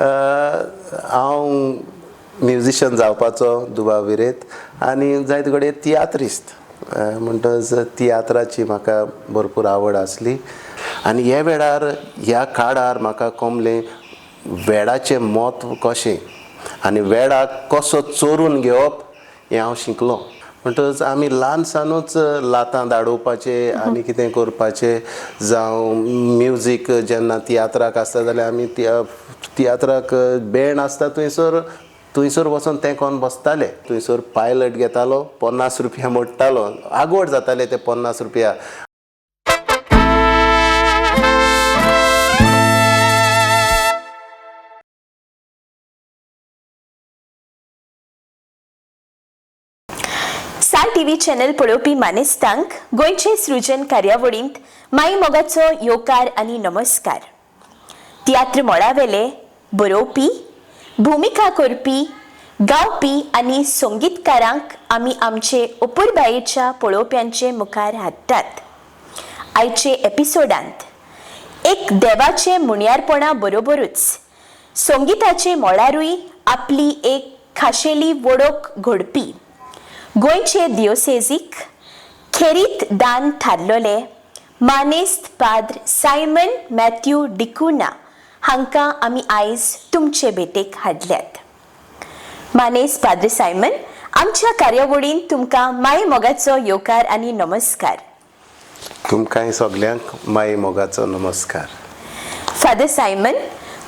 हांव म्युझिशियन जावपाचो दुबाविरेत आनी जायते कडेन तियात्रिस्ट म्हणटच तियात्राची म्हाका भरपूर आवड आसली आनी हे वेळार ह्या काळार म्हाका कळलें वेळाचें म्हत्व कशें आनी वेळाक कसो चोरून घेवप हें हांव शिकलो. म्हणटच आमी ल्हान सावनूच लातां धाडोवपाचें आनी कितें करपाचें जावं म्युजीक जेन्ना तियात्राक आसता जाल्यार आमी तियात्राक बँड आसता थंयसर वचून तें कोन्न बसताले. थंयसर पायलट घेतालो, 50 रुपया मोडटालो, आगोड जाताले ते 50 रुपया. साय टीव्ही चॅनल पळोवपी मानेस्तांक गोंयचे सृजन कार्यावळींत माई मोगाचो येवकार आनी नमस्कार. तियात्र मळावेले बरोवपी, भुमिका करपी, गावपी आनी संगीतकारांक आमी आमचे अपुरबायेच्या पळोवप्यांचे मुखार हाडटात. आयचे एपिसोडांत एक देवाचे मुण्यारपणा बरोबरूच संगीताचे मळारूय आपली एक खाशेली वळख घडपी गोंयचे दियोसेसीक खेरीत दान थारलोले मानेस्त पाद्र सायमन मॅथ्यू डिकुना हांकां आमी आयज तुमचे भेटेक हाडल्यात. मानेस्त पाद्र सायमन, आमच्या कार्यावळींत तुमकां माय मोगाचो येवकार आनी नमस्कार. तुमकांय सगल्यांक माय मोगाचो नमस्कार. फादर सायमन,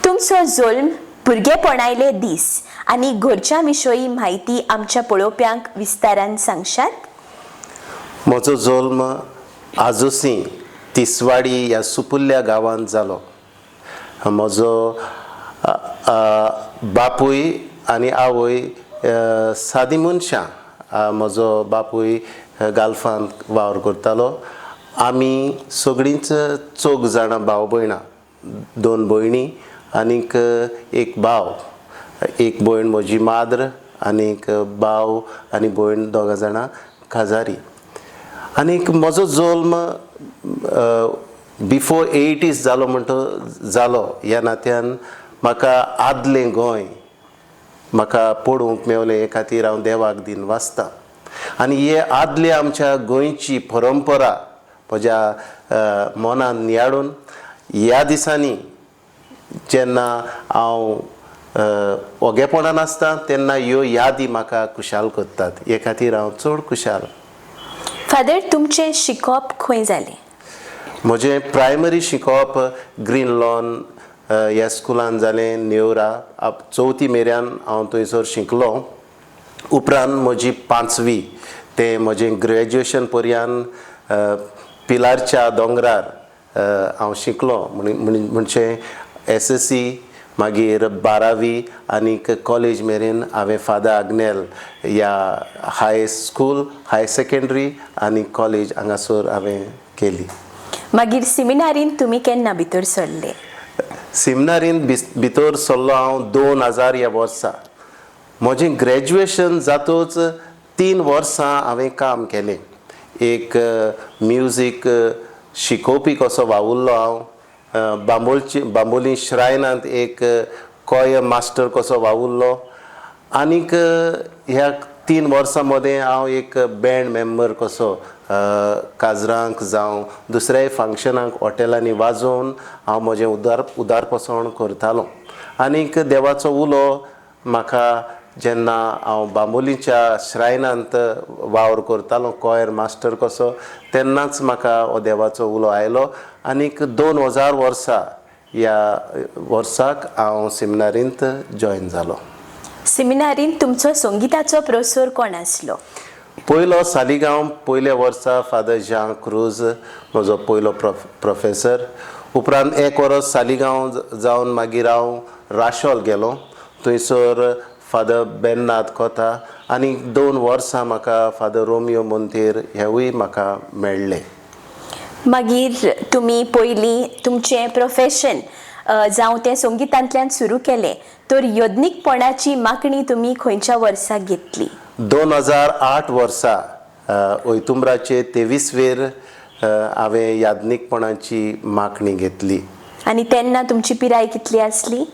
तुमचो जल्म भुरगेपणायले दीस आनी घरच्या विशयी म्हायती आमच्या पळोवप्यांक विस्तारान सांगशात. म्हजो जल्म आजोसी तिसवाडी ह्या सुपुल्ल्या गांवांत जालो. म्हजो बापूय आनी आवय सादी मनशां. म्हजो बापूय गाल्फांत वावर करतालो. आमी सगळींच 4 जाणां भाव भयणां, 2 भयणी आनीक एक भाव. एक भयण म्हजी माद्र आनीक भाव आनी भयण 2 जाणां काजारी. आनीक म्हजो जल्म बिफोर 80s जालो म्हणटो जालो ह्या नात्यान म्हाका आदलें गोंय म्हाका पळोवंक मेवलें. हे खातीर हांव देवाक दिन वाचतां. आनी हे आदले आमच्या गोंयची परंपरा म्हज्या मनान नियाडून ह्या दिसांनी जेन्ना हांव ओगेपणान आसता तेन्ना ह्यो यादी म्हाका खुशाल करतात. हे खातीर हांव चड खुशाल. फादर, तुमचें शिकप खंय जालें? म्हजें प्रायमरी शिकप ग्रीन लॉन ह्या स्कुलान जालें, नेवरा. 4थी मेरेन हांव थंयसर शिकलो. उपरांत म्हजी 5वी ते म्हजें ग्रॅज्युएशन पर्यंत पिलारच्या दोंगरार हांव शिकलो. म्हणजे SSC मागीर 12वी आनीक कॉलेज मेरेन हांवें फादर आग्नेल ह्या हाय सेकंडरी आनी कॉलेज हांगासर हांवें केली. मागीर सेमिनारीन तुमी केन्ना भितर सरले? सेमिनारीन भितर सरलो हांव 2000 ह्या वर्सा. म्हजें ग्रॅज्युएशन जातूच 3 वर्सां हांवें काम केलें. एक म्युजीक शिकोवपी कसो वावुरलो हांव. बांबोली श्रायनांत एक कॉयर मास्टर कसो वावुरलो. आनीक ह्या 3 वर्सां मदें हांव एक बँड मेंबर कसो काजरांक जावं दुसऱ्याय फंक्शनाक हॉटेलांनी वाजोवन हांव म्हजें उदारपसण करतालो. आनीक देवाचो उलो म्हाका जेन्ना हांव बांबोलीच्या श्रायनांत वावर करतालो कॉयर मास्टर कसो तेन्नाच म्हाका हो देवाचो उलो आयलो. आनीक 2000 वर्सा ह्या वर्साक हांव सेमिनारींत जॉयन जालो. सेमिनारीन तुमचो संगीताचो प्रोफेसर कोण आसलो? पयलो सालिगांव पयल्या वर्सा फादर जां क्रूज म्हजो पयलो प्रोफेसर. उपरांत 1 वर्स सालिगांव जावन मागीर हांव राशोल गेलो. थंयसर फादर बेन्नाद कोता. आनी 2 वर्सां म्हाका फादर रोमियो मोंतेर हेवूय म्हाका मेळ्ळे. मागीर तुमी पयलीं तुमचें प्रोफेशन जावं तें संगीतांतल्यान सुरू केलें तर यज्ञीकपणाची मागणी तुमी खंयच्या वर्साक घेतली? 2008 वर्सा ओयतुंबराचे 23वेर हांवें याज्ञीकपणाची मागणी घेतली. आनी तेन्ना तुमची पिराय कितली आसली?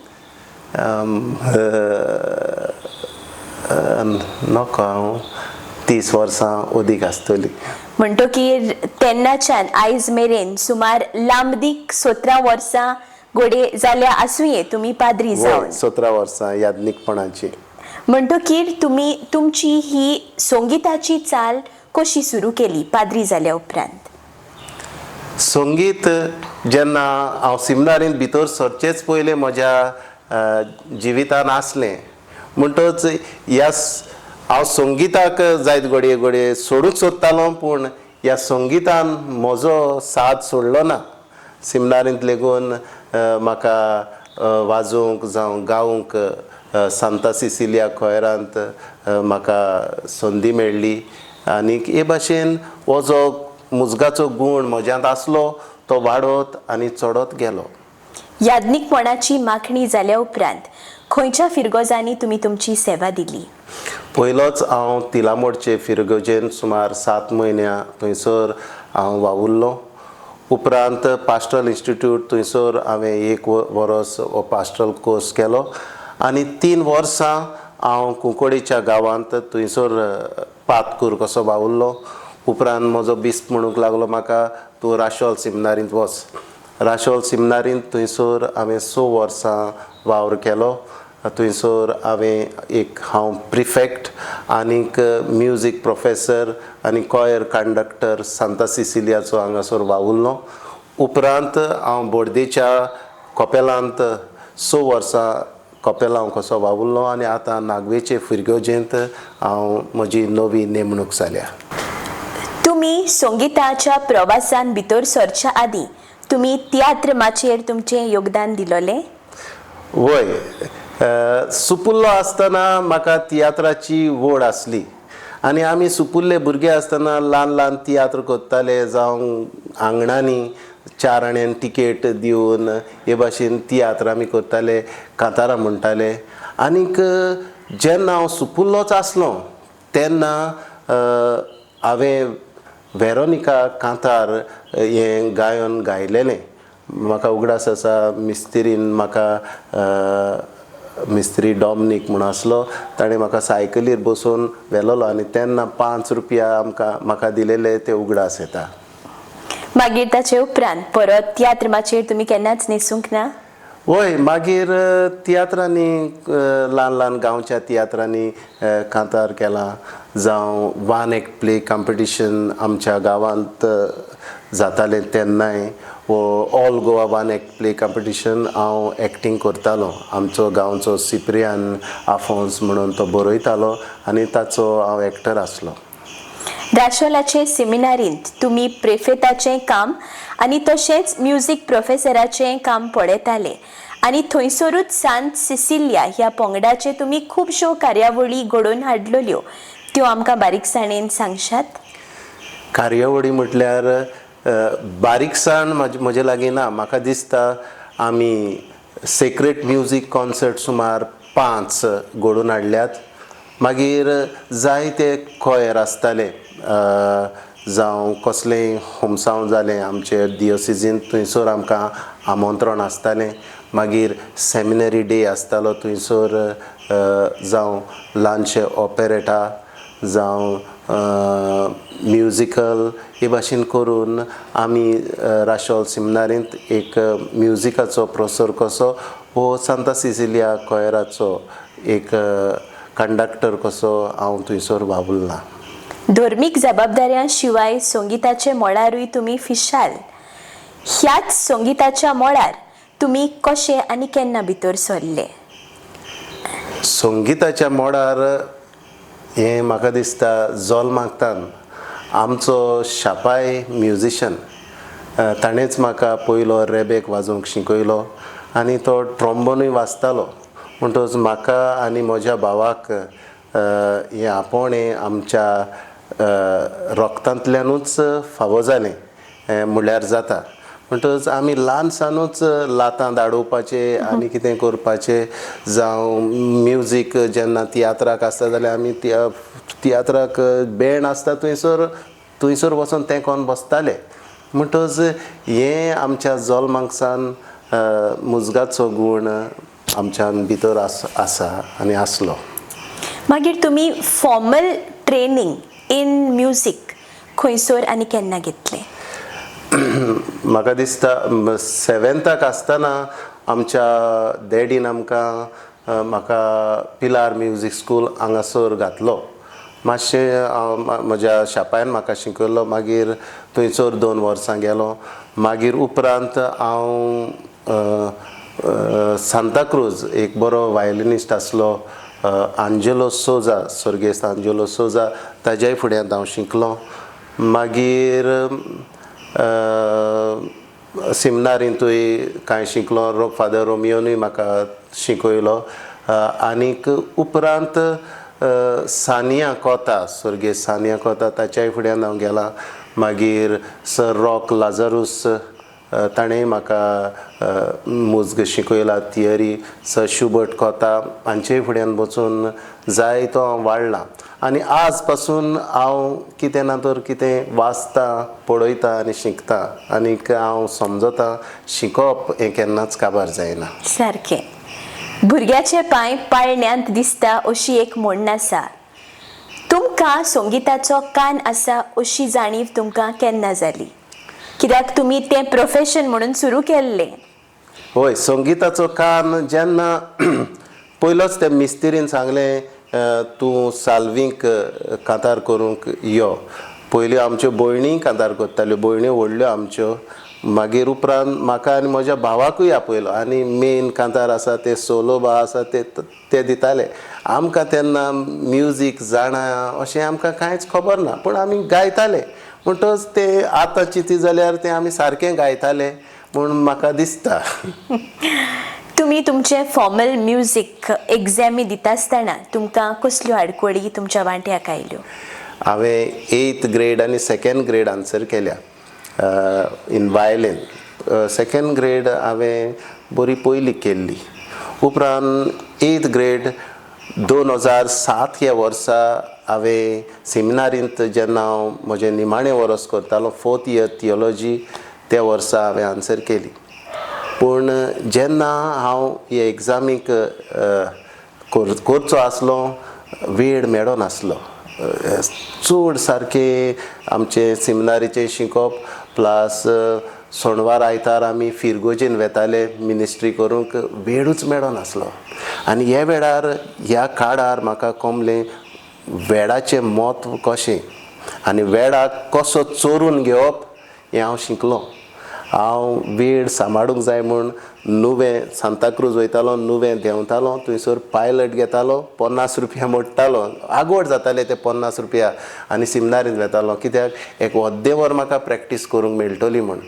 नोको हांव 30 वर्सां उदीक आसतली. म्हणटकीर तेन्नाच्यान आयज मेरेन सुमार लांबदीक 17 वर्सां घोडे जाल्या आसूंये तुमी पाद्री जावन. 17 वर्सां यादनीकपणाची. म्हणटकीर तुमी तुमची ही संगीताची चाल कशी सुरू केली पाद्री जाल्या उपरांत? संगीत जेन्ना हांव सेमिनारींत भितर सरचेच पयलें म्हज्या जिवितान आसलें म्हणटच हांव संगीताक जायत घडये घडये सोडूंक सोदतालो, पूण ह्या संगीतान म्हजो साथ सोडलो ना. सेमिनारींत लेगून म्हाका वाजोवंक जावं गावंक सांता सिसिलिया खोयरांत म्हाका संदी मेळ्ळी, आनीक हे भाशेन हो जो मुजगाचो गूण म्हज्यांत आसलो तो वाडत आनी चडत गेलो. यादनीकपणाची माखणी जाल्या उपरांत खंयच्या फिरगोजांनी तुमी तुमची सेवा दिली? पयलोच हांव तिलामोडचे फिरगोजेन सुमार 7 म्हयन्यां थंयसर हांव वावुरलो. उपरांत पास्टरल इन्स्टिट्यूट थंयसर हांवें 1 वर्स हो पास्टरल कोर्स केलो आनी 3 वर्सां हांव कुंकोडेच्या गांवांत थंयसर पातकूर कसो वावुरलो. उपरांत म्हजो बिस्प म्हणूंक लागलो म्हाका, तूं राशोल सेमिनारींत वच. राशोल सेमिनारींत थंयसर हांवें 6 वर्सां वावर केलो. थंयसर हांव प्रिफेक्ट आनीक म्युजीक प्रोफेसर आनी कॉयर कंडक्टर सांता सिसिलियाचो हांगासर वावुरलो. उपरांत हांव बोर्देच्या कपेलांत 6 वर्सां कपेलांव कसो वावुरलो आनी आतां नागवेचे फिरगोजेंत हांव म्हजी नवी नेमणूक जाल्या. तुमी संगीताच्या प्रवासान भितर सरच्या आदीं तुमी तियात्र माचयेर तुमचें योगदान दिलोलें? वय, सुपुल्लो आसतना म्हाका तियात्राची वड आसली आनी आमी सुपुल्ले भुरगे आसतना ल्हान ल्हान तियात्र कोत्ताले, जावं आंगणांनी 4 आण्यांक टिकेट दिवन हे भाशेन तियात्र आमी कोत्ताले, कांतारां म्हणटाले. आनीक जेन्ना हांव सुपुल्लोच आसलो तेन्ना हांवें वेरोनिका कांतार हें गायन गायलेलें. म्हाका उगडास आसा, मिस्त्रीन म्हाका मिस्त्री डॉमनीक म्हणून आसलो, ताणें म्हाका सायकलीर बसोवन व्हेलोलो आनी तेन्ना 5 रुपया म्हाका दिलेले ते उगडास येता. मागीर ताचे उपरांत परत तियात्र माचयेर तुमी केन्नाच न्हेसूंक ना? वय, मागीर तियात्रांनी ल्हान ल्हान गांवच्या तियात्रांनी कांतार केलां, जावं 1 एक्ट प्ले कॉम्पिटिशन आमच्या गांवांत जातालें तेन्नाय all Goa 1 act play competition हांव एक्टींग करतालो. आमचो गांवचो सिप्रियान आफोन्स म्हणून तो बरयतालो आनी ताचो हांव एक्टर आसलो. राशोलाचे सेमिनारींत तुमी प्रेफेताचें काम आनी तशेंच म्युजीक प्रोफेसराचें काम पळयताले आनी थंयसरूच सांत सिसिलिया ह्या पंगडाचे तुमी खुबश्यो कार्यावळी घडोवन हाडलेल्यो, त्यो आमकां बारीकसाणेन सांगशात? कार्यावळी म्हटल्यार बारीकसाण म्हजे लागीं ना. म्हाका दिसता आमी सेक्रेट म्युजीक कॉन्सर्ट सुमार 5 घडोवन हाडल्यात. मागीर जायते कॉयर आसताले, जावं कसलेंय होमसाव जालें आमचे दियोसिजीन थंयसर आमकां आमंत्रण आसतालें. मागीर सेमिनरी डे आसतालो थंयसर, जावं ल्हानशे ऑपेरेटा जावं म्युजिकल हे भाशेन करून आमी राशोल सेमिनारींत एक म्युजिकाचो प्रोफेसर कसो वो सांता सिसिलिया कॉयराचो एक कंडक्टर कसो हांव थंयसर वावुरला. धर्मीक जबाबदाऱ्यां शिवाय संगीताचे मळारूय तुमी फिशाल. ह्याच संगीताच्या मळार तुमी कशे आनी केन्ना भितर सरले? संगीताच्या मळार हें म्हाका दिसता जल्माकतान आमचो शापाय म्युजिशन ताणेंच म्हाका पयलो रेबेक वाजोवंक शिकयलो आनी तो ट्रॉम्बोनूय वाजतालो. म्हणटच म्हाका आनी म्हज्या भावाक हें आपोणें आमच्या रोगतांतल्यानूच फावो जालें म्हणल्यार जाता. म्हणटच आमी ल्हानसानूच लातां धाडोवपाचे आनी कितें करपाचें, जावं म्युजीक जेन्ना तियात्राक आसता जाल्यार आमी तियात्राक बँड आसता थंयसर वचोन तें कोन्न बसताले. म्हणटच हें आमच्या जल्माकसान मुजगाचो गूण आमच्यान भितर आसा आनी आसलो. मागीर तुमी फॉर्मल ट्रेनिंग इन म्युजीक खंयसर आनी केन्ना घेतलें? म्हाका दिसता 7th आसतना आमच्या डॅडीन आमकां म्हाका पिलार म्युजीक स्कूल हांगासर घातलो. मातशें म्हज्या शापायन म्हाका शिकयलो. मागीर थंयसर 2 वर्सां गेलो. मागीर उपरांत हांव सांताक्रूज एक बरो वायलिनिस्ट आसलो आंजेलो सोजा, सर्गेस्त आंजेलो सोजा, ताज्याय फुड्यांत हांव शिकलो. मागीर सेमिनारींतूय कांय शिकलो. फादर रोमियोनूय म्हाका शिकयलो. आनीक उपरांत सानिया कोता, सर्गेस्त सानिया कोता, ताच्याय फुड्यान हांव गेलां. मागीर सर रॉक लाजारूस ताणेंय म्हाका मुजग शिकयला, थियरी. सर शुबर्ट कोता हांचेय फुड्यान बसून जायतो हांव वाडलां. आनी आज पासून हांव कितें ना तर कितें वाचतां, पळयतां आनी शिकतां. आनीक हांव समजतां शिकप हें केन्नाच काबार जायना. सारकें. भुरग्याचे पांय पाळण्यांत दिसता अशी एक म्हण आसा. तुमकां संगीताचो कान आसा अशी जाणीव तुमकां केन्ना जाली? कित्याक तुमी तें प्रोफेशन म्हणून सुरू केल्लें. होय, संगीताचो कान जेन्ना पयलोच त्या मिस्त्रीन सांगलें तूं साल्वीक कांतार करूंक यो. पयलीं आमच्यो भयणी कांतार करताल्यो, भयण्यो व्हडल्यो आमच्यो. मागीर उपरांत म्हाका आनी म्हज्या भावाकूय आपयलो. आनी मेन कांतार आसा ते सोलो बा आसा ते दिताले. आमकां तेन्ना म्युजीक जाणा अशें आमकां कांयच खबर ना, पूण आमी गायताले. म्हणटच ते आतां चिंती जाल्यार ते आमी सारकें गायताले म्हूण म्हाका दिसता. तुमी तुमचे फॉर्मल म्युजीक एग्जामी दिता आसतना तुमकां कसल्यो आडकोळी तुमच्या वांट्याक आयल्यो? हांवें 8th ग्रेड आनी 2nd ग्रेड आन्सर केल्या इन वायलीन. 2nd ग्रेड हांवें बरी पयली केल्ली. उपरांत 8th ग्रेड 2007 ह्या वर्सा हांवें सेमिनारींत जेन्ना हांव म्हजें निमाणें वर्स करतालो 4th इयर थियोलॉजी, त्या वर्सा हांवें आन्सर केली. पूण जेन्ना हांव हे एग्जामीक करचो आसलो वेळ मेळो नासलो. चड सारकें आमचें सेमिनारीचें शिकप प्लस सोणवार आयतार आमी फिरगोजेन वेताले मिनिस्ट्री करूंक, वेळूच मेळो नासलो. आनी हे वेळार ह्या काळार म्हाका कळ्ळें वेळाचें म्हत्व कशें आनी वेळाक कसो चोरून घेवप हें हांव शिकलो. हांव वेळ सांबाळूंक जाय म्हूण नुवें सांताक्रूज वयतालो, नुवें देंवतालो, थंयसर पायलट घेतालो, 50 रुपया मोडटालो. आगोड जाताले ते 50 रुपया. आनी सेमिनारींत वेतालो कित्याक एक अर्दें वर म्हाका प्रॅक्टीस करूंक मेळटली म्हूण.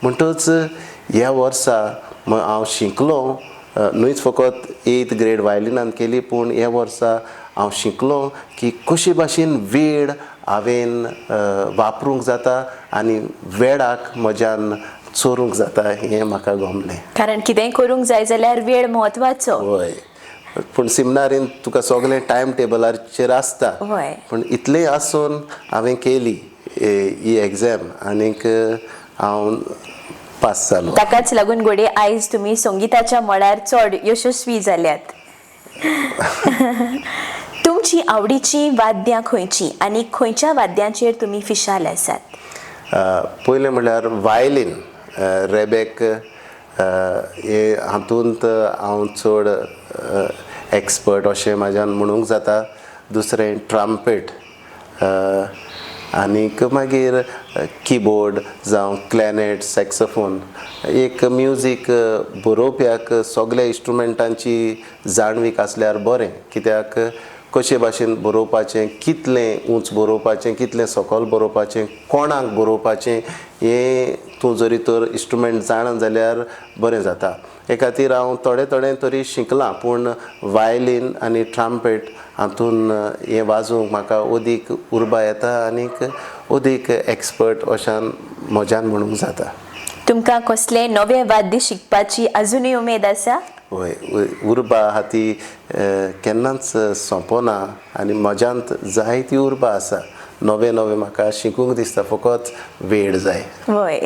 म्हणटच ह्या वर्सा हांव शिकलो. न्हूच फकत 8th ग्रेड वायलिनान केली, पूण ह्या वर्सा हांव शिकलो की कशे भाशेन वेळ हांवें वापरूंक जाता आनी वेळाक म्हज्यान चोरूंक जाता हें म्हाका गमलें. कारण कितेंय करूंक जाय जाल्यार वेळ म्हत्वाचो. होय, पूण सेमिनारींत तुका सगळें टायम टेबलाचेर आसता. होय. पूण इतलें आसून हांवें केली ही एग्जाम आनीक हांव पास जालो. ताकाच लागून घोडे आयज तुमी संगीताच्या मळार चड यशस्वी जाल्यात. तुमची आवडीची वाद्यां खंयची आनी खंयच्या वाद्यांचेर तुमी फिशाल आसात? पयलें म्हणल्यार वायलीन, रेबेक, हे हातूंत हांव चड एक्सपर्ट अशें म्हाज्यान म्हणूंक जाता. दुसरें ट्रम्पेट, आनीक मागीर किबोर्ड जावं क्लॅनेट, सॅक्सोफोन. एक म्युजीक बरोवप्याक सगल्या इन्स्ट्रुमेंटांची जाणवीक आसल्यार बरें. कित्याक कशे भाशेन बरोवपाचें, कितलें उंच बरोवपाचें, कितलें सकयल बरोवपाचें, कोणाक बरोवपाचें, हें तूं जरी तर इन्स्ट्रुमेंट जाणा जाल्यार बरें जाता. हे खातीर हांव थोडें तरी शिकलां, पूण वायलीन आनी ट्रम्पेट हातून हें वाजोवंक म्हाका अदीक उर्बा येता आनीक अदीक एक्सपर्ट अशान म्हज्यान म्हणूंक जाता. तुमकां कसलें नवें वाद्य शिकपाची अजुनूय उमेद आसा? होय, उर्बा आहा ती केन्नाच सोंपना आनी म्हज्यांत जायती उर्बा आसा. नवें म्हाका शिकूंक दिसता, फकत वेळ जाय. होय.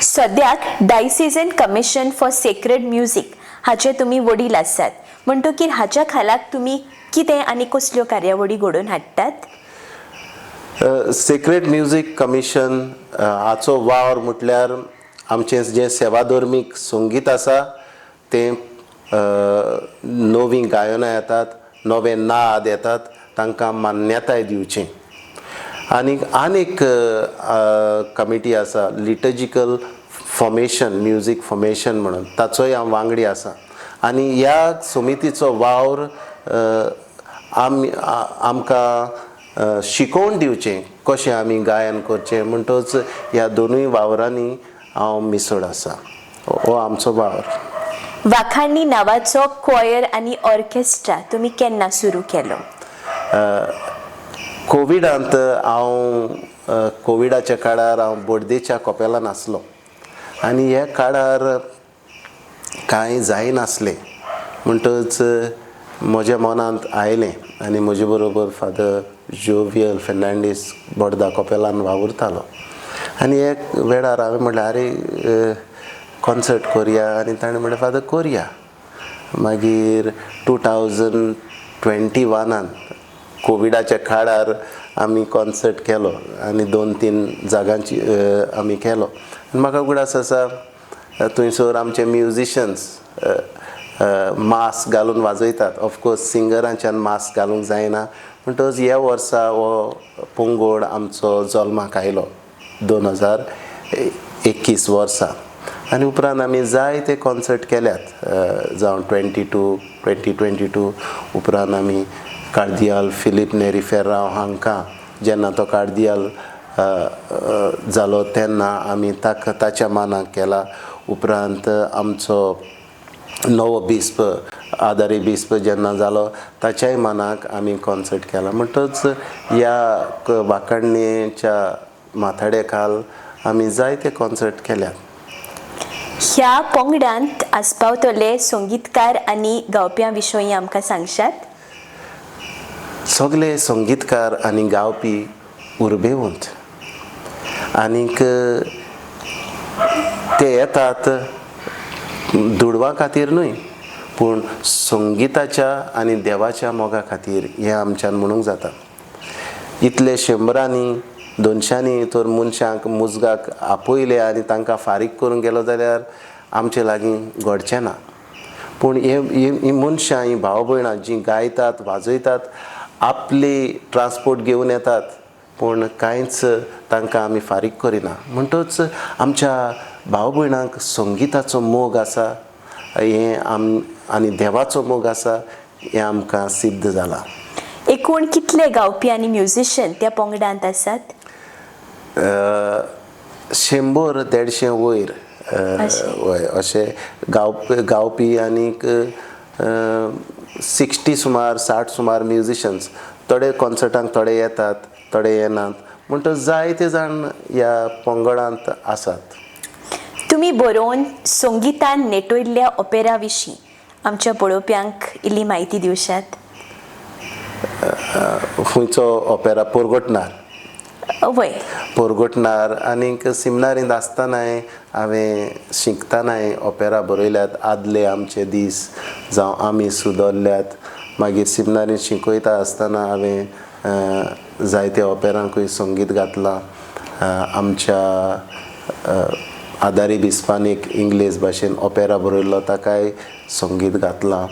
सद्याक डायसिजन कमिशन फॉर सेक्रेड म्युजीक हाचे तुमी वडील आसात म्हणटकीर हाच्या खालाक तुमी कितें आनी कसल्यो कार्यावळी घडोवन हाडटात? सेक्रेड म्युजीक कमिशन हाचो वावर म्हटल्यार आमचें जें सेवाधर्मीक संगीत आसा तें नवीं गायनां येतात, नवे नाद येतात, तांकां मान्यताय दिवची. आनीक कमिटी आसा लिटर्जिकल फॉर्मेशन, म्युजीक फॉर्मेशन म्हणून, ताचोय हांव वांगडी आसा. आनी ह्या समितीचो वावर आमकां शिकोवन दिवचें कशें आमी गायन करचें म्हणटच ह्या दोनूय वावरांनी हांव मिसळ आसा. हो आमचो वावर. वाखाणणी नांवाचो क्वॉयर आनी ऑर्केस्ट्रा तुमी केन्ना सुरू केलो? कोविडांत कोविडाच्या काळार हांव बोर्देच्या कपेलान आसलो आनी ह्या काळार कांय जायनासलें म्हणटच म्हज्या मनांत आयलें आनी म्हजे बरोबर फादर जोवियल फेर्नांडीस बोर्दा कपेलान वावुरतालो आनी एक वेळार हांवें म्हणलें आरे कॉन्सर्ट करया आनी ताणें म्हणलें फादर करया. मागीर 2021 कोविडाच्या काळार आमी कॉन्सर्ट केलो आनी 2-3 जागांची आमी केलो. म्हाका उगडास आसा थंयसर आमचे म्युजिशन्स मास्क घालून वाजयतात. ऑफकोर्स सिंगरांच्यान मास्क घालूंक जायना म्हणटच ह्या वर्सा हो पंगड आमचो जल्माक आयलो 2021 वर्सा आनी उपरांत आमी जायते कॉन्सर्ट केल्यात. जावं 2022 उपरांत आमी कार्दियल फिलीप नेरी फेर्रांव हांकां जेन्ना तो कार्दियल जालो तेन्ना आमी ताच्या मानाक केला. उपरांत आमचो नवो बिस्प आदारी बिस्प जेन्ना जालो ताच्याय मानाक आमी कॉन्सर्ट केला. म्हणटच ह्या वाखाणणेच्या माथाडे खाल आमी जायते कॉन्सर्ट केल्यात. ह्या पंगडांत आस्पावतले संगीतकार आनी गावप्यां विशयी आमकां सांगशात? सगळे संगीतकार आनी गावपी उर्बेवंत आनीक ते येतात दुडवा खातीर न्हय पूण संगिताच्या आनी देवाच्या मोगा खातीर हें आमच्यान म्हणूंक जाता. इतले 100-200 तर मनशांक मुजगाक आपयले आनी तांकां फारीक करून गेलो जाल्यार आमचे लागीं घडचें ना. पूण हीं मनशां, हीं भाव भयणां जीं गायतात, वाजयतात, आपली ट्रान्सपोर्ट घेवन येतात पूण कांयच तांकां आमी फारीक करिना. म्हणटच आमच्या भाव भयणांक संगिताचो मोग आसा हें आनी देवाचो मोग आसा हें आमकां सिद्ध जालां. एकूण कितले गावपी आनी म्युजिशियन त्या पंगडांत आसात? 100-150 वयर अशे गावपी आनीक 60 सुमार 60 सुमार म्युजिशन्स. थोडे कॉन्सर्टांक थोडे येतात, थोडे येनात म्हणटच जायते जाण ह्या पंगडांत आसात. तुमी बरोवन संगितान नेटयल्ल्या ओपेरा विशीं आमच्या पळोवप्यांक इल्ली म्हायती दिवशात? खंयचो ओपेरा? पोरगोटनार. वय पोरगोटनार आनीक सिमनारींत आसतनाय हांवें शिकतनाय ओपेरा बरयल्यात. आदले आमचे दीस जावं आमी सुदरल्यात. मागीर सिमनारींत शिकयता आसतना हांवें जायत्या ओपेरांकूय संगीत घातलां. आमच्या आदारी बिस्पान एक इंग्लीश भाशेन ओपेरा बरयल्लो ताकाय संगीत घातलां.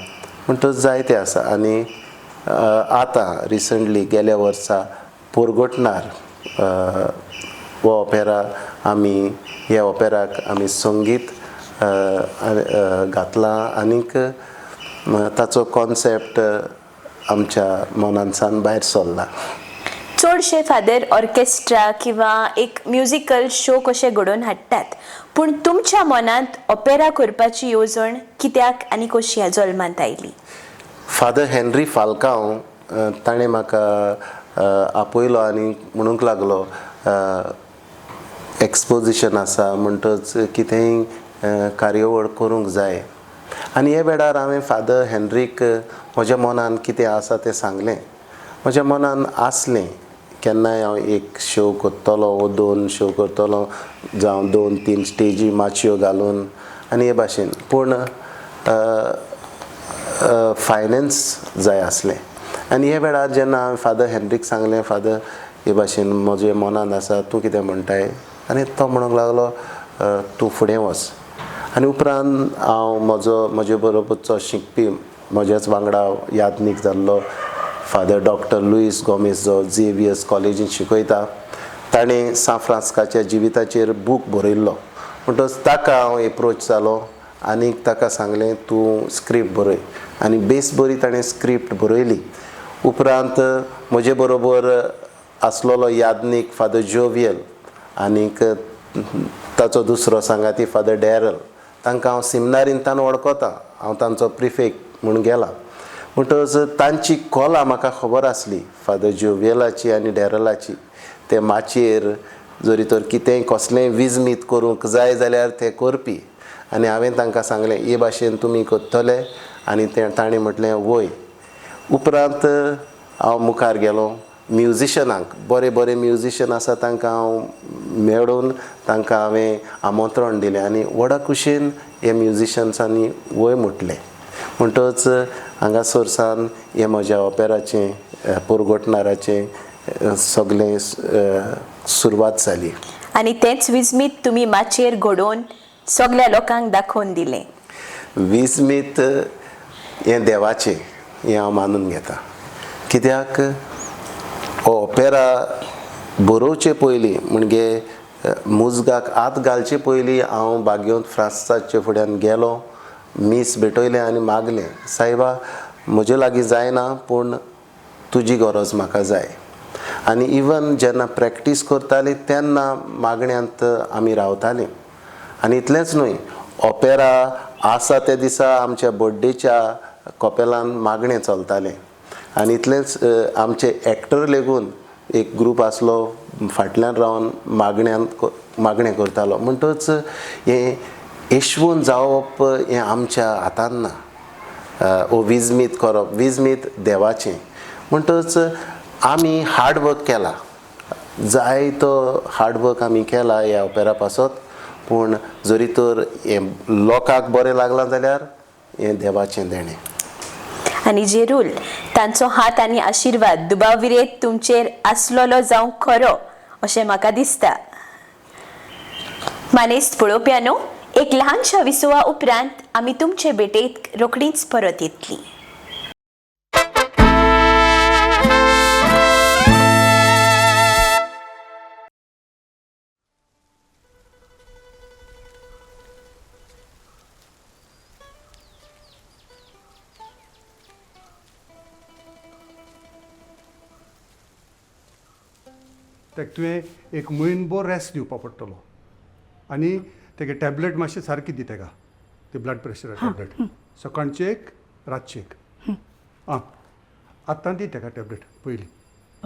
म्हणटच जायते आसा. आनी आतां रिसंटली गेल्या वर्सा पोरगोटनार हो ओपेरा आमी ह्या ओपेराक आमी संगीत घातलां आनीक ताचो कॉन्सेप्ट आमच्या मनांतसान भायर सरला. चडशे फादर ऑर्केस्ट्रा किंवा एक म्युजिकल शो कशे घडोवन हाडटात पूण तुमच्या मनांत ओपेरा करपाची येवजण कित्याक आनी कशी ह्या जल्मांत आयली? फादर हेनरी फाल्कांव ताणें म्हाका आपयलो आनी म्हणूंक लागलो एक्सपोजिशन आसा म्हणटच कितेंय कार्यावळ करूंक जाय. आनी हे वेळार हांवें फादर हेनरीक म्हज्या मनान कितें आसा तें सांगलें. म्हज्या मनान आसलें केन्नाय हांव एक शो करतलो वो 2 शो करतलो जावं 2-3 स्टेजी माचयो घालून आनी हे भाशेन. पूण फायनान्स जाय आसलें आनी हे वेळार जेन्ना हांवें फादर हेनरीक सांगलें फादर हे भाशेन म्हजे मनांत आसा तूं कितें म्हणटाय आनी तो म्हणूंक लागलो तूं फुडें वच आनी उपरांत हांव म्हजे बरोबरचो शिकपी म्हज्याच वांगडा यादनीक जाल्लो फादर डॉक्टर लुईस गोमेज जो झेवियर्स कॉलेजींत शिकयता ताणें सान फ्रांस्काच्या जिविताचेर बूक बरयल्लो म्हणटच ताका हांव एप्रोच जालो आनीक ताका सांगलें तूं स्क्रिप्ट बरय आनी बेस बरी ताणें स्क्रिप्ट बरयली उपरांत म्हजे बरोबर आसलोलो यादनीक फादर जोवियल आनीक ताचो दुसरो सांगाती फादर डॅरल तांकां हांव सेमिनारींतान वळखता हांव तांचो प्रिफेक्ट म्हूण गेला म्हणटच तांची कला म्हाका खबर आसली फादर जोवियलाची आनी डॅरलाची ते माचयेर जरी तर कितेंय कसलेंय विजमीत करूंक जाय जाल्यार ते करपी आनी हांवें तांकां सांगलें हे भाशेन तुमी करतले आनी ताणें म्हटलें वय उपरांत हांव मुखार गेलो म्युजिशनांक बरे बरे म्युजिशन आसा तांकां हांव मेळून तांकां हांवें आमंत्रण दिलें आनी व्हडा खुशेन हे म्युजिशन्सांनी वय म्हटलें म्हणटच हांगासर सावन हें म्हज्या ऑपेराचें पुरगोटणाराचें सगळें सुरवात जाली आनी तेंच विजमीत तुमी माचयेर घडोवन सगळ्या लोकांक दाखोवन दिलें विजमीत हें देवाचें हें हांव मानून घेता कित्याक ऑपेरा बरोवचे पयलीं म्हणजे मुजगाक आत घालचे पयलीं हांव बागेंत फ्रांसाच्या फुड्यान गेलो मीस भेटयलें आनी मागलें सायबा म्हजे लागीं जायना पूण तुजी गरज म्हाका जाय आनी इवन जेन्ना प्रॅक्टीस करतालीं तेन्ना मागण्यांत आमी रावतालीं आनी इतलेंच न्हय ऑपेरा आसा ते दिसा आमच्या बर्थडेच्या कपेलान मागणें चलतालें आनी इतलेंच आमचे एक्टर लेगून एक ग्रूप आसलो फाटल्यान रावन मागणें करतालो म्हणटच हें येशवून जावप हें आमच्या हातान ना ओ विजमीत करप विजमीत देवाचें म्हणटच आमी हार्ड वर्क केला जायतो हार्ड वर्क आमी केला ह्या ऑपेरा पासत पूण जरी तर हें लोकांक बरें लागलां जाल्यार हें देवाचें देणें आनी जेरूल तांचो हात आनी आशिर्वाद दुबाविरेत तुमचेर आसलोलो जावंक खरो अशें म्हाका दिसता मानेस्त पळोवप्यानो एक ल्हानशा विसवा उपरांत आमी तुमचे भेटेक रोखडीच परत येतलीं ताका तुवें एक म्हयनभर रेस्ट दिवपा पडटलो आनी तेगे टॅबलेट मातशें सारकी दी तेका ते ब्लड प्रेशरा टॅबलेट सकाळचे एक रातचे एक आं आतां दी तेका टॅबलेट पयली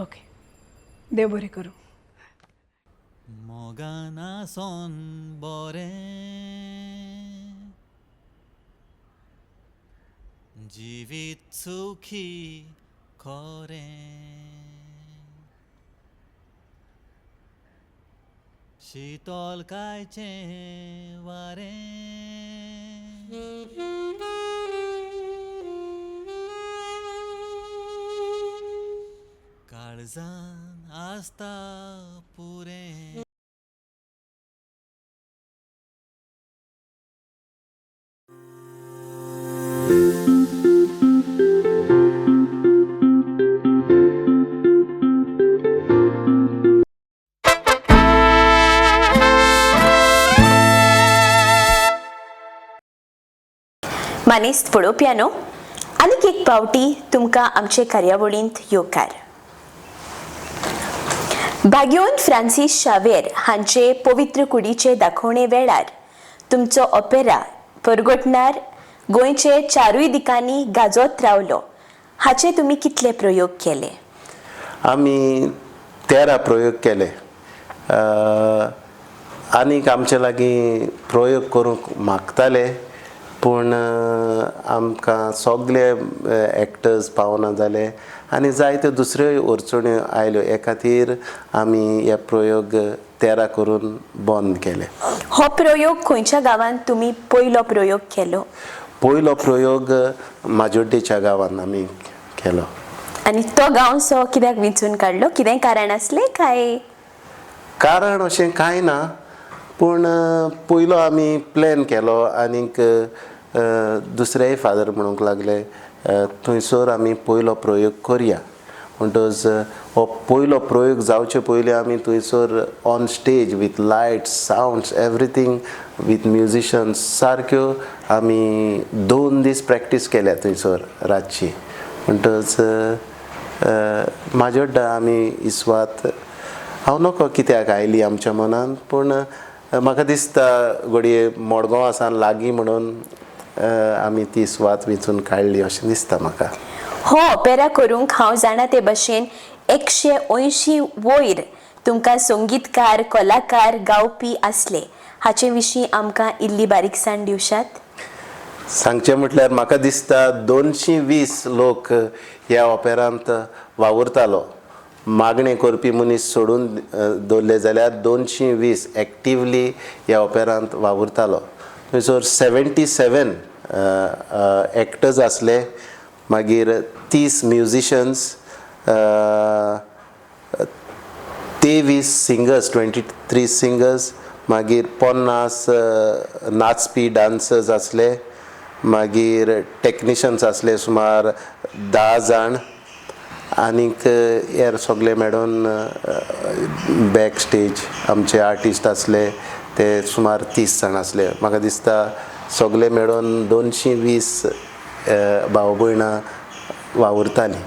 ओके देव बरें करूं मोगाना सोन बरें जिवीत सुखी खरें शीतल कायचें वारें काळजान आसता पुरें मानेस्त पळोवप्यानो आनीक एक पावटी तुमकां आमचे कार्यावळींत येवकार भाग्योन फ्रांसीस शावेर हांचे पवित्र कुडीचे दाखोवणे वेळार तुमचो ऑपेरा परगोटणार गोंयचे चारूय दिकांनी गाजत रावलो हाचे तुमी कितले प्रयोग केले आमी 13 प्रयोग केले आनीक आमचे लागीं प्रयोग करूंक मागताले पूण आमकां सगळे एक्टर्स पावना जाले आनी जायत्यो दुसऱ्यो अडचण्यो आयल्यो हे खातीर आमी हे प्रयोग 13 करून बंद केले हो प्रयोग खंयच्या गांवांत तुमी पयलो प्रयोग केलो पयलो प्रयोग माजोड्डेच्या गांवांत आमी केलो. आनी तो गांवचो कित्याक वेंचून काडलो? कितें कारण आसलें काय? कारण अशें कांय ना, पूण पयलो आमी प्लॅन केलो आनीक दुसरेय फादर म्हणूंक लागले थंयसर आमी पयलो प्रयोग करया. म्हणटच हो पयलो प्रयोग जावचे पयलीं आमी थंयसर on stage with lights, sounds, everything with musicians सारक्यो आमी 2 दीस प्रॅक्टीस केल्या थंयसर रातची. म्हणटच माजोड्डा आमी इसवात हांव नकळो कित्याक आयली आमच्या मनान, पूण म्हाका दिसता घडये मडगांव सावन लागीं म्हणून आमी ती सुवात वेंचून काडली अशें दिसता म्हाका. हो ऑपेरा करूंक हांव जाणा ते भशेन 180 वयर तुमकां संगीतकार, कलाकार, गावपी आसले. हाचे विशीं आमकां इल्ली बारीकसाण दिवशात? सांगचें म्हटल्यार म्हाका दिसता 220 लोक ह्या ऑपेरांत वावुरतालो. मागणें करपी मनीस सोडून दवरले जाल्यार 220 एक्टिवली ह्या ऑपेरांत वावुरतालो. थंयसर 77 एक्टर्स आसले, मागीर 30 म्युजिशन्स, 23 सिंगर्स, 23 सिंगर्स, मागीर 50 नाचपी डान्सर्स आसले, मागीर टेक्निशन्स आसले सुमार 10 जाण, आनीक हेर सगळे मेळून बॅक स्टेज आमचे आर्टिस्ट आसले ते सुमार 30 जाण आसले. म्हाका दिसता सगळे मेळून 220 भाव भयणां वावुरतालीं.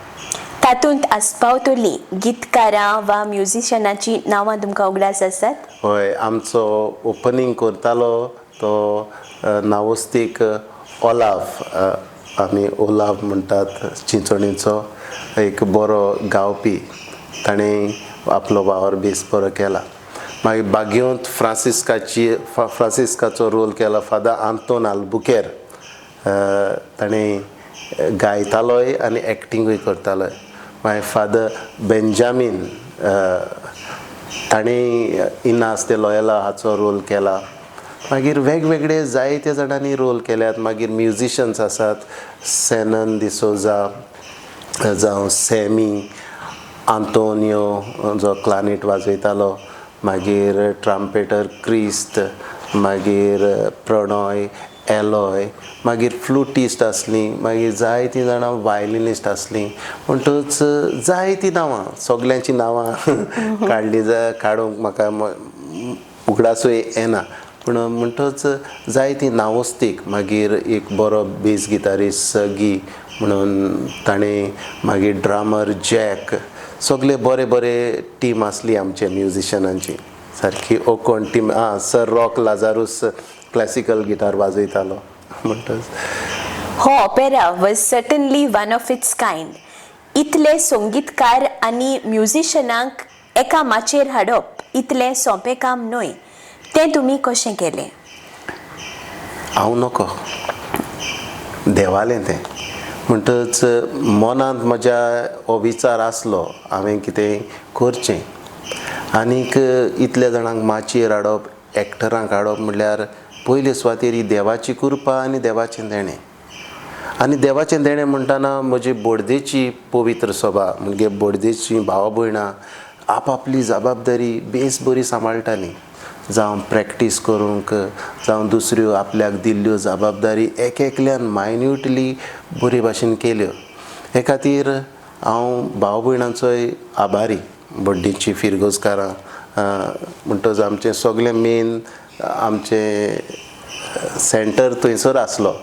तातूंत आस्पावतलीं गीतकारां वा म्युजिशनाची नांवां तुमकां उगडास आसात? हय, आमचो ओपनिंग करतालो तो नावस्तीक ओलाफ, आमी ओलाफ म्हणटात चिंचोणीचो, एक बरो गावपी. ताणें आपलो वावर बेस बरो केला. मागीर बागेंत फ्रांसिस्काचो रोल केला फादर आंतोन आल्बुकेर. ताणें गायतालोय आनी एक्टिंगूय करतालोय. मागीर फादर बेंजामीन, ताणें इनास ते लॉयला हाचो रोल केला. मागीर वेगवेगळे जायते जाणांनी रोल केल्यात. मागीर म्युजिशन्स आसात, सेनन डिसोजा जावं सॅमी, आंतोनियो जो क्लानेट वाजयतालो, मागीर ट्रम्पेटर क्रिस्त, मागीर प्रणॉय, एलॉय, मागीर फ्लुटिस्ट आसलीं, मागीर जायतीं जाणां वायलिनिस्ट आसलीं. म्हणटच जायतीं नांवां, सगल्यांची नांवां काडूंक म्हाका उगडासूय येना, पूण म्हणटच जायतीं नावस्तीक. मागीर एक बरो बेस गिटारिस्ट सगी म्हणून ताणें, मागीर ड्रामर जॅक, सगळे बरे बरे टीम आसली आमच्या म्युजिशनांची सारकी ओकोण team. Sir rock Lazarus classical guitar वाजयतालो. म्हणटच हो opera was certainly one of its kind. इतले संगीतकार आनी म्युजिशनांक एका माचयेर हाडप इतलें सोंपें काम न्हय. तें तुमी कशें केलें? हांव नकळो, देवालें तें. म्हणटच मनांत म्हज्या हो विचार आसलो हांवें कितें करचें. आनीक इतल्या जाणांक माचयेर हाडप, एक्टरांक हाडप म्हणल्यार पयले सुवातेर ही देवाची कृपा आनी देवाचें देणें. आनी देवाचें देणें म्हणटाना म्हजे बोडदेची पवित्र सभा, म्हणजे बोडदेची भाव भयणां आपआपली जबाबदारी बेस बरी सांबाळटालीं. जावं प्रॅक्टीस करूंक, जावं दुसऱ्यो आपल्याक दिल्ल्यो जबाबदारी एक एकल्यान मायन्यूटली बरे भाशेन केल्यो. हे खातीर हांव भाव भयणांचोय आभारी. बड्डेची फिरगोजकारां म्हणटच आमचें सगळें मेन आमचें सेंटर थंयसर आसलो.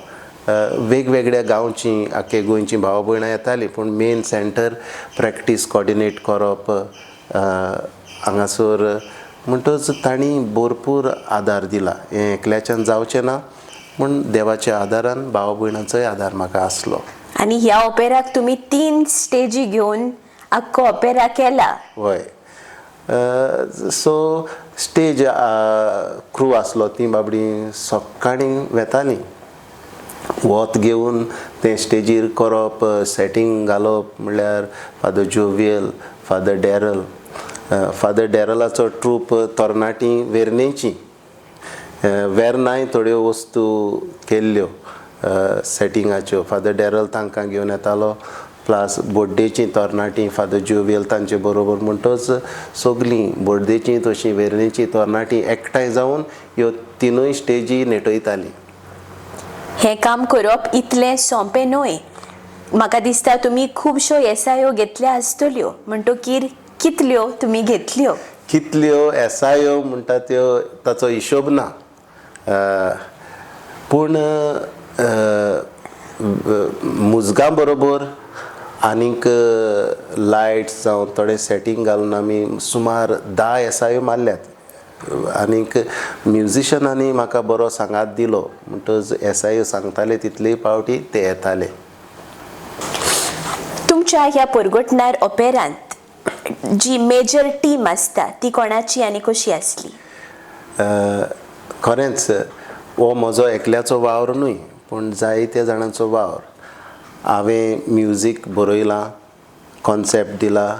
वेगवेगळ्या गांवचीं आख्खे गोंयचीं भाव भयणां येतालीं, पूण मेन सेंटर प्रॅक्टीस कॉर्डिनेट करप हांगासर. म्हणटच तांणी भरपूर आदार दिला. हें एकल्याच्यान जावचें ना, पूण देवाच्या आदारान भाव भयणांचोय आदार म्हाका आसलो. आनी ह्या ऑपेराक तुमी 3 स्टेजी घेवन आख्खो ऑपेरा केला. हय. सो स्टेज क्रू आसलो, ती बाबडी सकाळीं वेतालीं वत घेवन तें स्टेजीर करप, सेटींग घालप. म्हणल्यार father Jovial, father Darrel, father डॅरलाचो ट्रूप तरणाटीं वेर्णेची, वेर्नाय थोड्यो वस्तू केल्ल्यो. सेटिंगाच्यो फादर डॅरल तांकां घेवन येतालो प्लस बोड्डेचीं तरणाटीं फादर जोवियल तांचे बरोबर म्हणटच सगलीं बोड्डेचीं तशीं वेर्णेचीं तरणाटीं एकठांय जावन ह्यो तिनूय स्टेजी नेटयतालीं. हें काम करप इतलें सोंपें न्हय. म्हाका दिसता तुमी खुबश्यो येसायो घेतल्या आसतल्यो म्हणटकीर कितल्यो तुमी घेतल्यो? कितल्यो येसायो म्हणटा त्यो ताचो हिशोब ना, पूण मुजगां बरोबर आनीक लायट्स जावं थोडें सेटींग घालून आमी सुमार 10 येसायो मारल्यात. आनीक म्युजिशनांनी म्हाका बरो सांगात दिलो म्हणटच येसायो सांगताले तितलेय पावटी ते येताले. तुमच्या ह्या परगोटणार ओपेरांत जी मेजर टीम आसता ती कोणाची आनी कशी आसली? खरेंच हो म्हजो एकल्याचो वावर न्हय, पूण जायत्या जाणांचो वावर. हांवें म्युजीक बरयलां, कॉन्सेप्ट दिला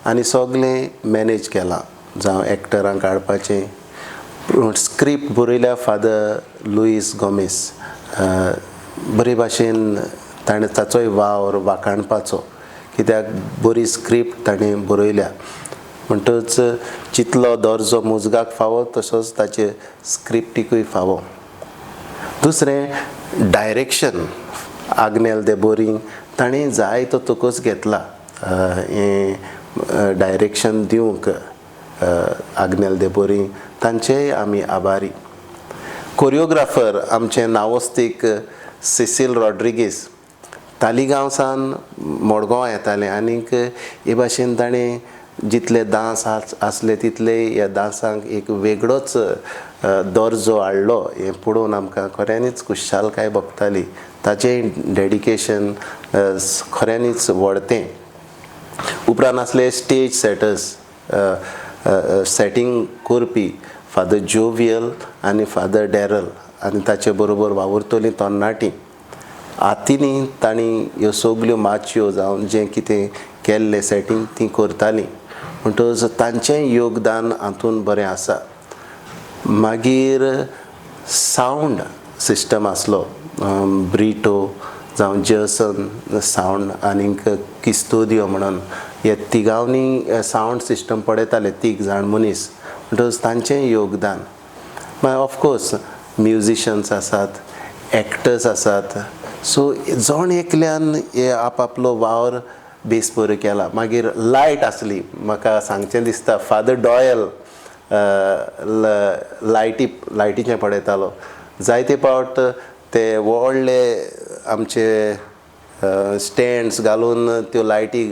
आनी सगळें मॅनेज केलां, जावं एक्टरांक हाडपाचें. स्क्रिप्ट बरयल्या फादर लुईस गोमेस. बरे भाशेन ताणें ताचोय वावर वाखाणपाचो, कित्याक बरी स्क्रिप्ट ताणें बरयल्या म्हणटच जितलो दर्जो मुजगाक फावो तसोच ताचे स्क्रिप्टीकूय फावो. दुसरें डायरेक्शन. आग्नेल देबोरीन ताणें जाय तो तोकूच घेतला हें डायरेक्शन दिवंक. आग्नेल देबोरीन तांचेय आमी आभारी. कोरियोग्राफर आमचे नावस्तीक सिसील रॉड्रिगीस तालिगांव सावन मडगांव येताले आनीक हे भाशेन ताणें जितले डांस आसले तितले ह्या डांसांक एक वेगळोच दर्जो हाडलो. हें पळोवन आमकां खऱ्यांनीच खुशालकाय भोगताली. ताचें डेडिकेशन खऱ्यांनीच व्हडतें. उपरांत आसले स्टेज सेटर्स, सेटींग करपी फादर जोवियल आनी फादर डॅरल आनी ताचे बरोबर वावुरतलीं तरणाटीं. हातींनी तांणी ह्यो सगल्यो माचयो जावन जें कितें केल्लें सेटींग तीं करतालीं म्हणटच तांचें योगदान हातूंत बरें आसा. मागीर सावंड सिस्टम आसलो, ब्रिटो जावं जर्सन सावंड आनीक किस्तोदियो म्हणून हे तिगांवनी सावंड सिस्टम पळयताले 3 जाण मनीस म्हणटच तांचें योगदान. मागीर ऑफकोर्स म्युजिशन्स आसात, एक्टर्स आसात. सो जण एकल्यान हे आपलो वावर बेस बरो केला. मागीर लायट आसली. म्हाका सांगचें दिसता फादर डॉयल लायटीचें पळयतालो. जायते पावट ते व्हडले आमचे स्टँड्स घालून त्यो लायटी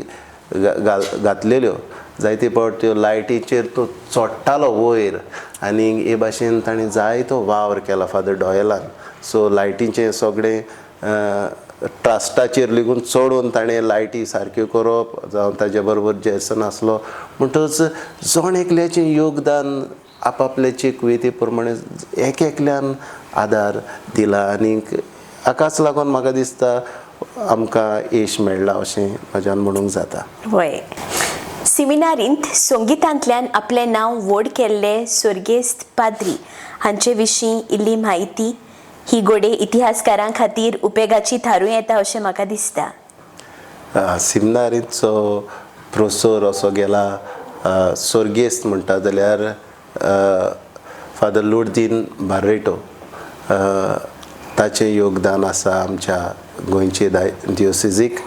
घातलेल्यो. जायते पावट त्यो लायटीचेर तो चोडटालो वयर आनी हे भाशेन ताणें जायतो वावर केला फादर डॉयलान. सो लायटीचें सगळें ट्रास्टाचेर लेगून चडोवन ताणें लायटी सारक्यो करप जावं ताचे बरोबर जॅसन आसलो म्हणटच जण एकल्याचें योगदान आपआपल्याचे कुयते प्रमाणे एक एकल्यान आदार दिला आनीक हाकाच लागून म्हाका दिसता आमकां यश मेळ्ळां अशें म्हाज्यान म्हणूंक जाता. होय. सेमिनारींत संगितांतल्यान आपलें नांव व्हड केल्ले सर्गेस्त पाद्री हांचे विशीं इल्ली म्हायती ही घोडे इतिहासकारां खातीर उपेगाची थारूं येता अशें म्हाका दिसता. सेमिनारींतचो प्रोफेसर असो गेला सर्गेस्त म्हणटा जाल्यार फादर लुर्दीन बार्रेटो. ताचें योगदान आसा आमच्या गोंयचे दियोसिसीक.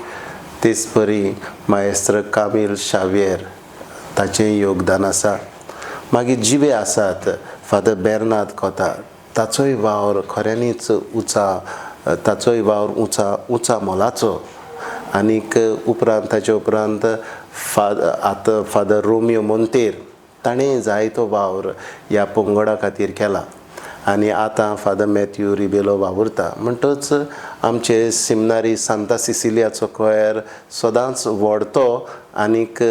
तेच परी मायेस्त्र कामील शावियर ताचें योगदान आसा. मागीर जिवे आसात फादर बेर्नाद कोता. ताचोय वावर खऱ्यांनीच ताचोय वावर उंचा मोलाचो. आनीक उपरांत ताचे उपरांत फादर रोमियो मोंतेर ताणें जायतो वावर ह्या पंगडा खातीर केला. आनी आतां फादर मॅथ्यू रिबेलो वावुरता म्हणटच आमचे सेमिनारी सांता सिसिलियाचो कोयर सदांच व्हडतो आनीक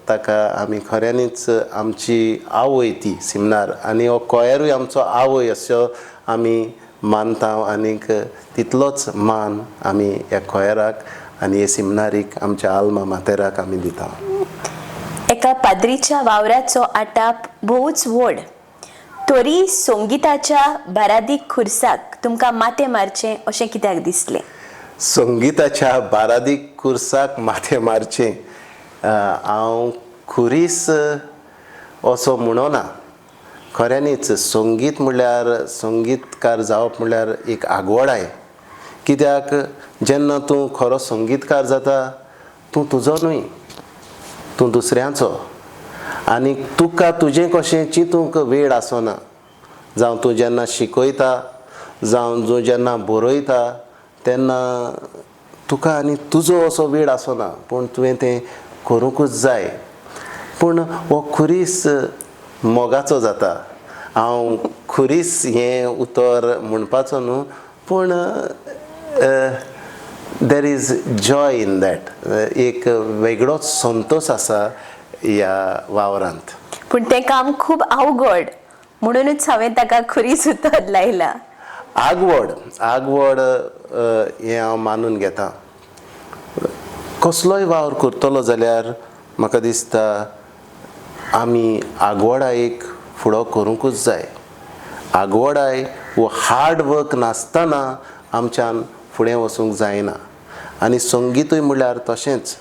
ताका आमी खऱ्यांनीच आमची आवय ती सेमिनार आनी हो कोयरूय आमचो आवय असो आमी मानता आनीक तितलोच मान आमी ह्या कोयराक आनी हे सेमिनारीक आमच्या आल्मा मातेराक आमी दिता. एका पाद्रीच्या वावराचो आटाप भोवूच व्हड तरी संगिताच्या बारादीक खुर्साक तुमकां माथें मारचें अशें कित्याक दिसलें? संगीताच्या बारादीक कुर्साक माथें मारचें हांव खुरीस असो म्हणना. खऱ्यांनीच संगीत म्हणल्यार संगीतकार जावप म्हणल्यार एक आगवडाय. कित्याक जेन्ना तूं खरो संगीतकार जाता तूं तुजो न्हय, तूं दुसऱ्याचो. आनी तुका तुजें कशें चिंतूंक वेळ आसना. जावं तूं जेन्ना शिकयता, जावं तूं जेन्ना बरयता तेन्ना तुका आनी तुजो असो वेळ आसना, पूण तुवें तें करूंकूच जाय. पूण हो खुरीस मोगाचो जाता. हांव खुरीस हें उतर म्हणपाचो न्हू, पूण there is joy in that. एक वेगळोच संतोश आसा ह्या वावरांत. पूण तें काम खूब अवघड म्हणूनच हांवें ताका खुरीस उतर लायला. आगवड हें हांव मानून घेतां. कसलोय वावर करतलो जाल्यार म्हाका दिसता आमी आगवडायेक फुडो करूंकूच जाय. आगवडाय वो हार्ड वर्क नासतना आमच्यान फुडें वचूंक जायना. आनी संगीतूय म्हणल्यार तशेंच.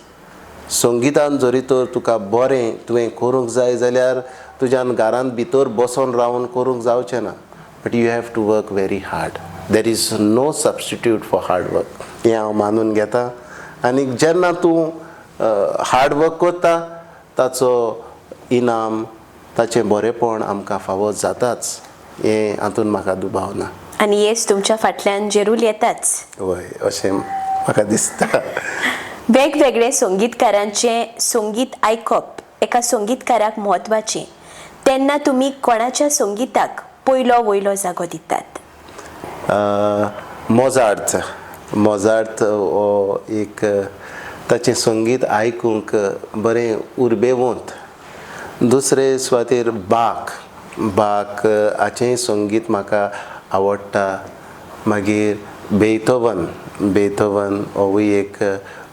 संगितान जरी तर तुका बरें तुवें करूंक जाय जाल्यार तुज्यान घरांत भितर बसून रावन करूंक जावचें ना. But you have to work very hard. There is no substitute for hard work हें हांव मानून घेतां. आनी जेन्ना तूं हार्ड वर्क करता ताचो इनाम, ताचें बरेंपण आमकां फावो जाताच. हें हातून म्हाका दुबाव ना. आनी येस तुमच्या फाटल्यान जरूर येताच. हय, अशें म्हाका दिसता. वेगवेगळे संगीतकारांचें संगीत आयकप एका संगीतकाराक म्हत्वाचें. तेन्ना तुमी कोणाच्या संगीताक पयलो वयलो जागो दितात? मोजार्ट हो एक ताचें संगीत आयकूंक बरें उर्बेवंत. दुसरे सुवातेर बाक हाचेंय संगीत म्हाका आवडटा. मागीर बेथोवन होवूय एक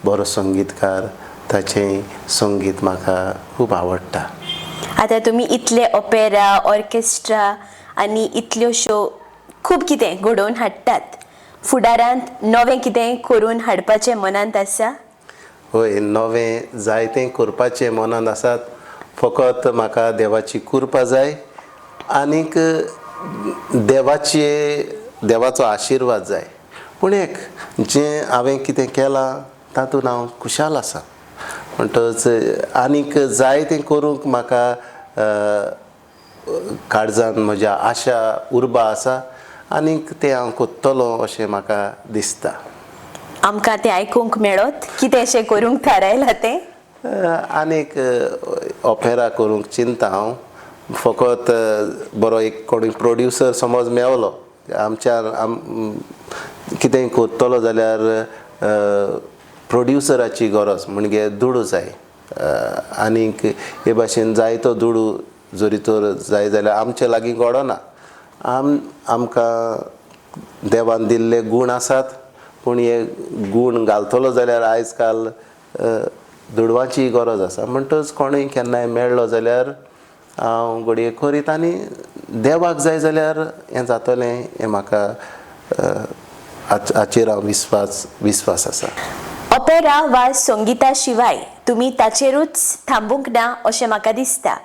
बरो संगीतकार. ताचेंय संगीत म्हाका खूब आवडटा. आतां तुमी इतले ऑपेरा, ऑर्केस्ट्रा आनी इतल्योशो खूब कितें घडोवन हाडटात. फुडारांत नवें कितें करून हाडपाचें मनांत आसा? हय, नवें जायतें करपाचें मनांत आसात. फकत म्हाका देवाची कृपा जाय आनीक देवाचो आशिर्वाद जाय. पूण जें हांवें कितें केलां तातूंत हांव खुशाल आसा. म्हणटच आनीक जायतें करूंक म्हाका काळजांत म्हज्या आशा उर्बा आसा आनीक तें हांव कोत्तलों अशें म्हाका दिसता. आमकां तें आयकूंक मेळत कितें अशें करूंक थारायलां तें? आनीक ऑपेरा करूंक चिंता हांव. फकत बरो एक कोणूय प्रोड्युसर समज मेवलो, कितेंय कोत्तलो जाल्यार प्रोड्युसराची गरज म्हणजे दुडू जाय. आनीक हे भाशेन जायतो दुडू जरी तर जाय जाल्यार आमचे लागीं घडना. आमकां देवान दिल्ले गूण आसात, पूण हे गूण घालतलो जाल्यार आयज काल दुडवाची गरज आसा. म्हणटच कोणूय केन्नाय मेळ्ळो जाल्यार हांव घडये करीत आनी देवाक जाय जाल्यार हें जातलें हें म्हाका हाचेर हांव विस्वास आसा. ऑपेरा वा संगीता शिवाय तुमी ताचेरूच थांबूंक ना अशें म्हाका दिसता.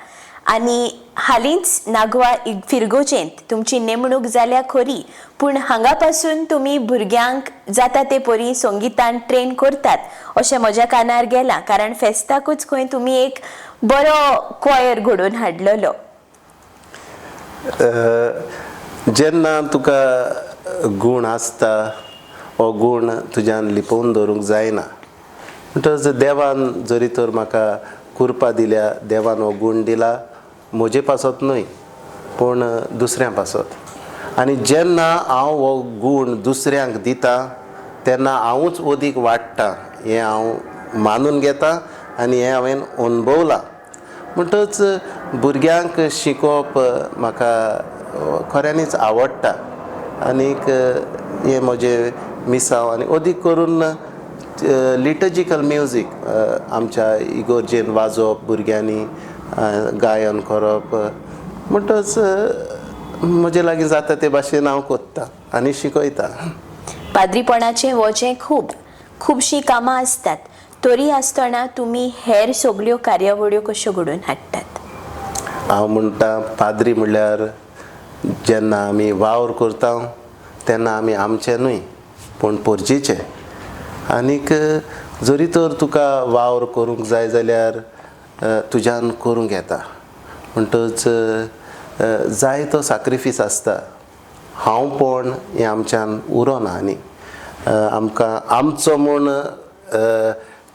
आनी हालींच नागवा फिरगोचेंत तुमची नेमणूक जाल्या खरी, पूण हांगा पासून तुमी भुरग्यांक जाता ते परी संगितान ट्रेन करतात अशें म्हज्या कानार गेलां. कारण फेस्ताकूच खंय तुमी एक बरो क्वायर घडोवन हाडलेलो. जेन्ना तुका गूण आसता हो गूण तुज्यान लिपोवन दवरूंक जायना. म्हणटच देवान जरी तर म्हाका कृपा दिल्या, देवान हो गूण दिला म्हजे पासत न्हय पूण दुसऱ्या पासत. आनी जेन्ना हांव हो गूण दुसऱ्यांक दितां तेन्ना हांवूच अदीक वाडटां हें हांव मानून घेतां आनी हें हांवें अणभवलां. म्हणटच भुरग्यांक शिकोवप म्हाका खऱ्यांनीच आवडटा. आनीक हें म्हजें मिसांव आनी अदीक करून लिटर्जिकल म्युजीक आमच्या इगोर्जेन वाजोवप, भुरग्यांनी गायन करप. म्हणटच म्हजे लागीं जाता ते भाशेन हांव कोत्ता आनी शिकयता. पाद्रीपणाचें वजें खुबशीं कामां आसतात, तरी आसतना तुमी हेर सगल्यो कार्यावळ्यो कश्यो घडोवन हाडटात? हांव म्हणटा पाद्री म्हणल्यार जेन्ना आमी वावर करता तेन्ना आमी आमचे न्हय पूण पोरचेचे. आनीक जरी तर तुका वावर करूंक जाय जाल्यार तुज्यान करूंक येता. म्हणटच जाय तो सॅक्रिफीस आसता. हांव पण हें आमच्यान उरोना न्ही. आमकां आमचो म्हूण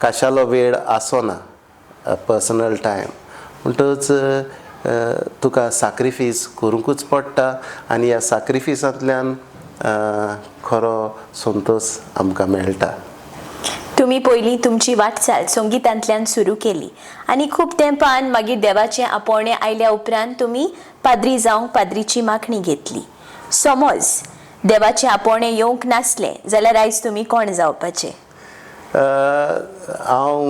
काशालो वेळ आसना, पर्सनल टायम. म्हणटच तुका सॅक्रिफीस करूंकूच पडटा आनी ह्या सॅक्रिफिसांतल्यान खरो संतोश आमकां मेळटा. तुमी पयलीं तुमची वाटचाल संगितांतल्यान सुरू केली आनी खूब तेंपान मागीर देवाचें आपोवणें आयल्या उपरांत तुमी पाद्री जावंक पाद्रीची माखणी घेतली. समज देवाचें आपोवणें येवंक नासलें जाल्यार आयज तुमी कोण जावपाचे? हांव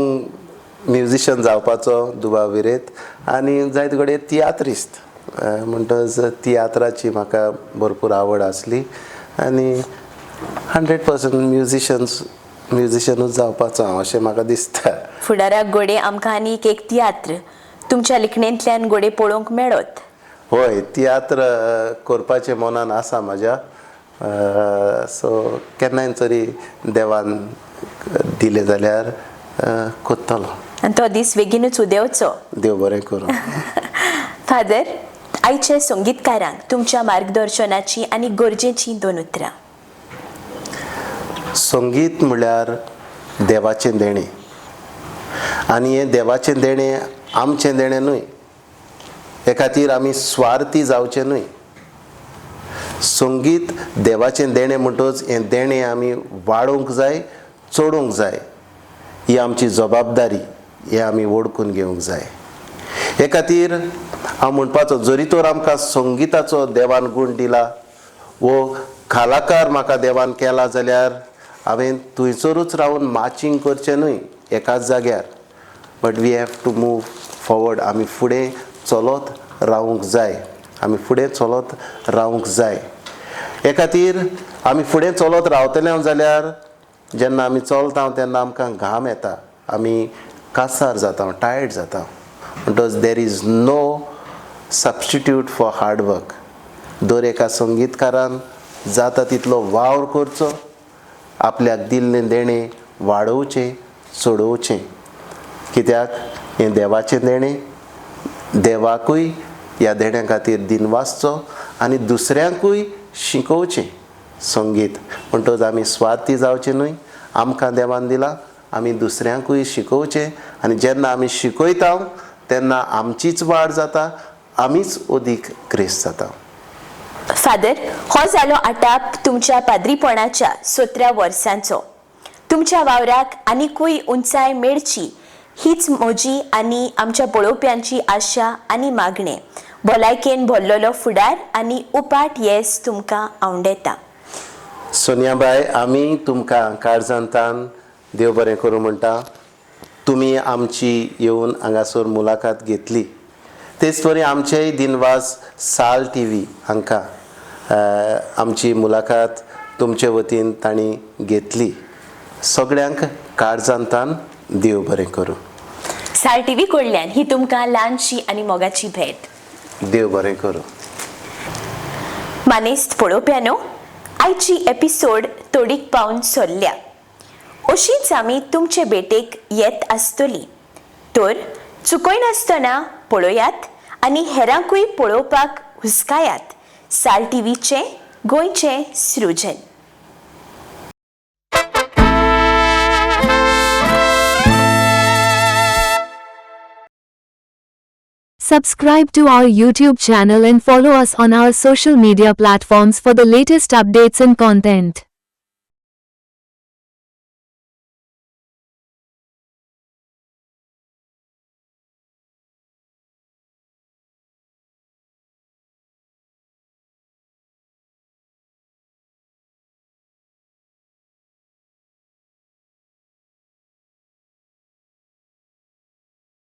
म्युजिशियन जावपाचो दुबाविरेत आनी जायते कडेन तियात्रिस्ट. म्हणटच तियात्राची म्हाका भरपूर आवड आसली आनी 100% म्युजिशियनूच जावपाचो हांव अशें म्हाका दिसता. फुडाराक घोडे आमकां आनीक एक तियात्र तुमच्या लिखणेंतल्यान घोडे पळोवंक मेळत? होय, तियात्र करपाचें मनान आसा म्हाज्या. सो केन्नाय तरी देवान दिलें जाल्यार कोत्तलो. आनी तो दीस बेगीनूच उदेंवचो. देव बरें करूं. फादर, आयच्या संगीतकारांक तुमच्या मार्गदर्शनाची आनी गरजेची 2 उतरां. संगीत म्हणल्यार देवाचें देणें आनी हें देवाचें देणें आमचें देणें न्हय. हे खातीर आमी स्वार्थी जावचे न्हय. संगीत देवाचें देणें म्हणटच हें देणें आमी वाडोवंक जाय, चोडूंक जाय. ही आमची जबाबदारी. हें आमी ओळखून घेवंक जाय. हे खातीर हांव म्हणपाचो, जरी तर आमकां संगिताचो देवान गूण दिला वो कलाकार म्हाका देवान केला जाल्यार हांवें थंयसरूच रावन माचींग करचें न्हय एकाच जाग्यार. But we have to move forward. आमी फुडें चलत रावूंक जाय. आमी फुडें चलत रावूंक जाय. हे खातीर आमी फुडें चलत रावतले जाल्यार जेन्ना आमी चलता तेन्ना आमकां घाम येता, आमी कासार जाता, टायर्ड जाता. म्हणटच there is no substitute for hard work. दर एका संगीतकारान जाता तितलो वावर करचो, आपल्याक दिल्लें देणें वाडोवचें, चडोवचें. कित्याक हें देवाचें देणें. देवाकूय ह्या देण्या खातीर दिनवासचो आनी दुसऱ्यांकूय शिकोवचें संगीत. म्हणटच आमी स्वार्थी जावचें न्हय. आमकां देवान दिलां, आमी दुसऱ्यांकूय शिकोवचें आनी जेन्ना आमी शिकयता तेन्ना आमचीच वाड जाता, आमीच अदीक क्रेस्त जाता. फादर, हो जालो आटाप तुमच्या पाद्रीपणाच्या 17 वर्सांचो. तुमच्या वावराक आनिकूय उंचाय मेळची हीच म्हजी आनी आमच्या पळोवप्यांची आशा आनी मागणें. भलायकेन भरलेलो फुडार आनी उपाट येस तुमकां आवडेता. सोनियाबाई, आमी तुमकां काळजांतान देव बरें करूं म्हणटा. तुमी आमची येवन हांगासर मुलाखत घेतली. तेच तरी आमचेय दिनवास साल TV हांकां आमची मुलाखत तुमचे वतीन तांणी घेतली. सगळ्यांक काळजांतान देव बरें करूं. साल TV कडल्यान ही तुमकां ल्हानशी आनी मोगाची भेट. देव बरें करूं. मानेस्त पळोवप्यानो, आयची एपिसोड तोडीक पावन सोल्ल्या. अशीच आमी तुमचे भेटेक येत आसतली. तर चुकयनासतना पळोवयात आनी हेरांकूय पळोवपाक हुस्कायात साल TVचें गोंयचें सृजन. Subscribe to our YouTube channel and follow us on our social media platforms for the latest updates and content.